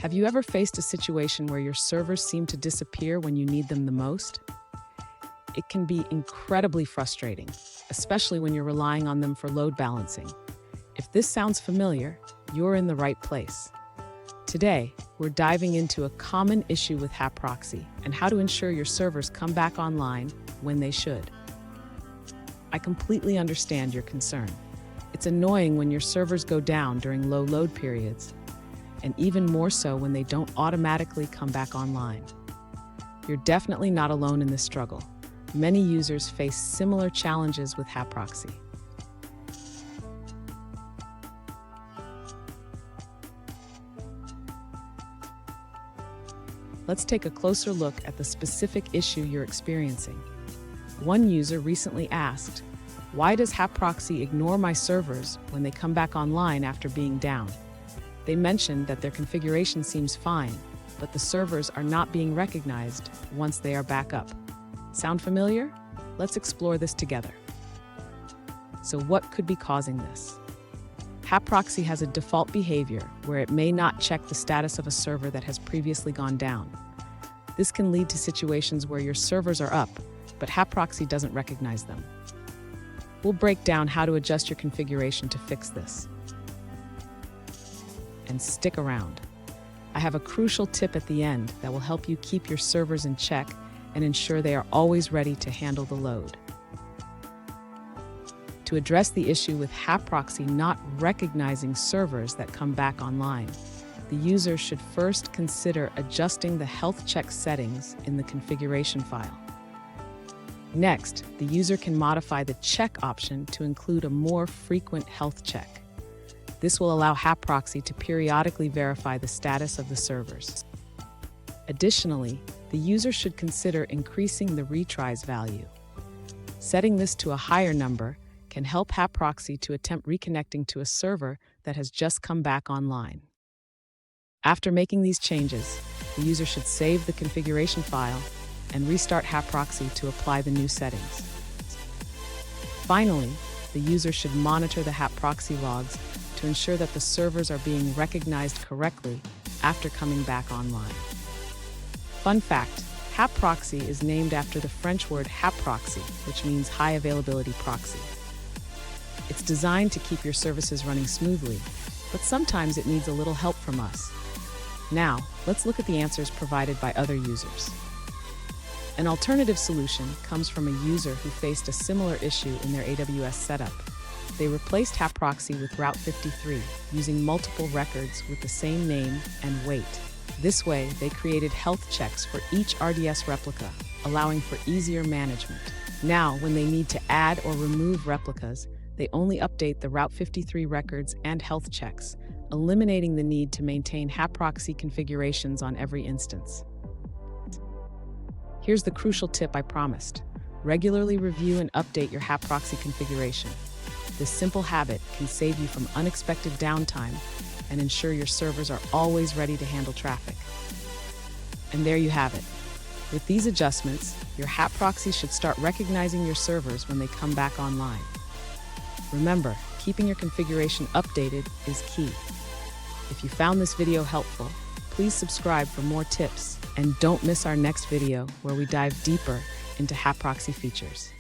Have you ever faced a situation where your servers seem to disappear when you need them the most? It can be incredibly frustrating, especially when you're relying on them for load balancing. If this sounds familiar, you're in the right place. Today, we're diving into a common issue with HAProxy and how to ensure your servers come back online when they should. I completely understand your concern. It's annoying when your servers go down during low load periods, and even more so when they don't automatically come back online. You're definitely not alone in this struggle. Many users face similar challenges with HAProxy. Let's take a closer look at the specific issue you're experiencing. One user recently asked, "Why does HAProxy ignore my servers when they come back online after being down?" They mentioned that their configuration seems fine, but the servers are not being recognized once they are back up. Sound familiar? Let's explore this together. So what could be causing this? HAProxy has a default behavior where it may not check the status of a server that has previously gone down. This can lead to situations where your servers are up, but HAProxy doesn't recognize them. We'll break down how to adjust your configuration to fix this. And stick around. I have a crucial tip at the end that will help you keep your servers in check and ensure they are always ready to handle the load. To address the issue with HAProxy not recognizing servers that come back online, the user should first consider adjusting the health check settings in the configuration file. Next, the user can modify the check option to include a more frequent health check. This will allow HAProxy to periodically verify the status of the servers. Additionally, the user should consider increasing the retries value. Setting this to a higher number can help HAProxy to attempt reconnecting to a server that has just come back online. After making these changes, the user should save the configuration file and restart HAProxy to apply the new settings. Finally, the user should monitor the HAProxy logs to ensure that the servers are being recognized correctly after coming back online. Fun fact, HAProxy is named after the French word HAProxy, which means high availability proxy. It's designed to keep your services running smoothly, but sometimes it needs a little help from us. Now, let's look at the answers provided by other users. An alternative solution comes from a user who faced a similar issue in their AWS setup. They replaced HAProxy with Route 53, using multiple records with the same name and weight. This way, they created health checks for each RDS replica, allowing for easier management. Now, when they need to add or remove replicas, they only update the Route 53 records and health checks, eliminating the need to maintain HAProxy configurations on every instance. Here's the crucial tip I promised. Regularly review and update your HAProxy configuration. This simple habit can save you from unexpected downtime and ensure your servers are always ready to handle traffic. And there you have it. With these adjustments, your HAProxy should start recognizing your servers when they come back online. Remember, keeping your configuration updated is key. If you found this video helpful, please subscribe for more tips, and don't miss our next video where we dive deeper into HAProxy features.